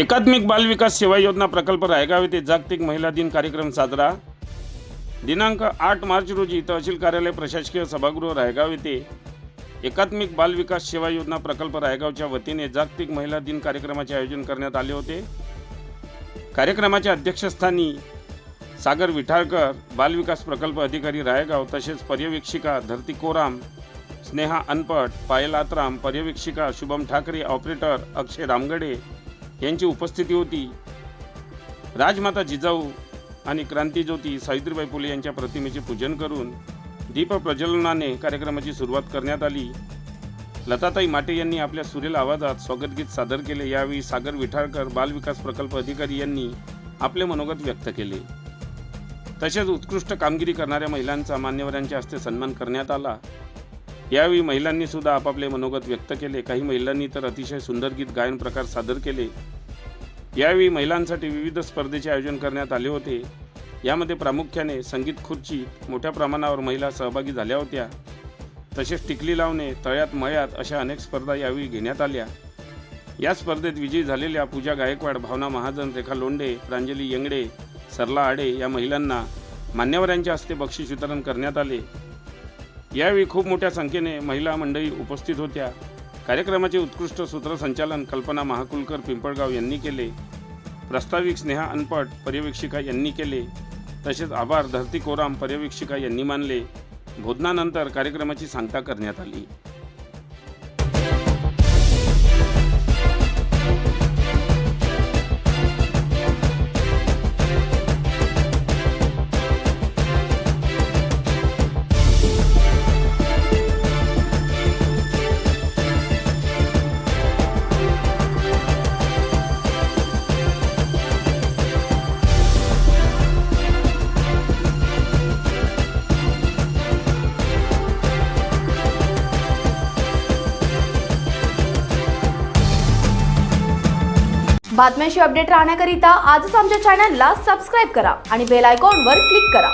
एकात्मिक बाल विकास सेवा योजना प्रकल्प रायगाव येथे जागतिक महिला दिन कार्यक्रम साजरा। दिनांक 8 मार्च रोजी तहसील कार्यालय प्रशासकीय सभागृह रायगाव येथे एकात्मिक बाल विकास सेवा योजना प्रकल्प रायगावच्या वतीने जागतिक महिला दिन कार्यक्रमाचे आयोजन करण्यात आले होते। कार्यक्रमाच्या अध्यक्षस्थानी सागर विठाळकर, बाल विकास प्रकल्प अधिकारी रायगाव, तसेच पर्यवेक्षिका धरती कोराम, स्नेहा अनपट, पायल आत्राम, पर्यवेक्षिका शुभम ठाकरे, ऑपरेटर अक्षय रामगडे यांची उपस्थिती होती। राजमाता जिजाऊ आणि क्रांतीज्योती सावित्रीबाई फुले यांच्या प्रतिमेचे पूजन करून दीप प्रज्वलनाने कार्यक्रमाची सुरुवात करण्यात आली। लताताई माटे यांनी आपल्या सुरेल आवाजात स्वागतगीत सादर केले। यावेळी सागर विठाळकर, बाल विकास प्रकल्प अधिकारी यांनी आपले मनोगत व्यक्त केले। तसेच उत्कृष्ट कामगिरी करणाऱ्या महिलांचा मान्यवरांच्या हस्ते सन्मान करण्यात आला। यावेळी महिलांनी सुद्धा आपापले मनोगत व्यक्त केले। काही महिलांनी तर अतिशय सुंदर गीत गायन प्रकार सादर केले। यावेळी महिलांसाठी विविध स्पर्धेचे आयोजन करण्यात आले होते। यामध्ये प्रामुख्याने संगीत खुर्चीत मोठ्या प्रमाणावर महिला सहभागी झाल्या होत्या। तसेच टिकली लावणे, तळ्यात मळ्यात अशा अनेक स्पर्धा यावेळी घेण्यात आल्या। या स्पर्धेत विजयी झालेल्या पूजा गायकवाड, भावना महाजन, रेखा लोंढे, प्रांजली यंगडे, सरला आडे या महिलांना मान्यवरांच्या हस्ते बक्षीस वितरण करण्यात आले। यावेळी खूप मोठ्या संख्येने महिला मंडळी उपस्थित होत्या। कार्यक्रमाचे उत्कृष्ट सूत्रसंचालन कल्पना महाकुलकर पिंपळगाव यांनी केले। प्रास्ताविक स्नेहा अनपट पर्यवेक्षिका यांनी केले। तसेच आभार धरती कोराम पर्यवेक्षिका यांनी मानले। भोजनानंतर कार्यक्रमाची सांगता करण्यात आली। बातम्यांशी अपडेट राहण्याकरिता आजच आमच्या चॅनलला सबस्क्राइब करा आणि बेल आयकॉनवर क्लिक करा।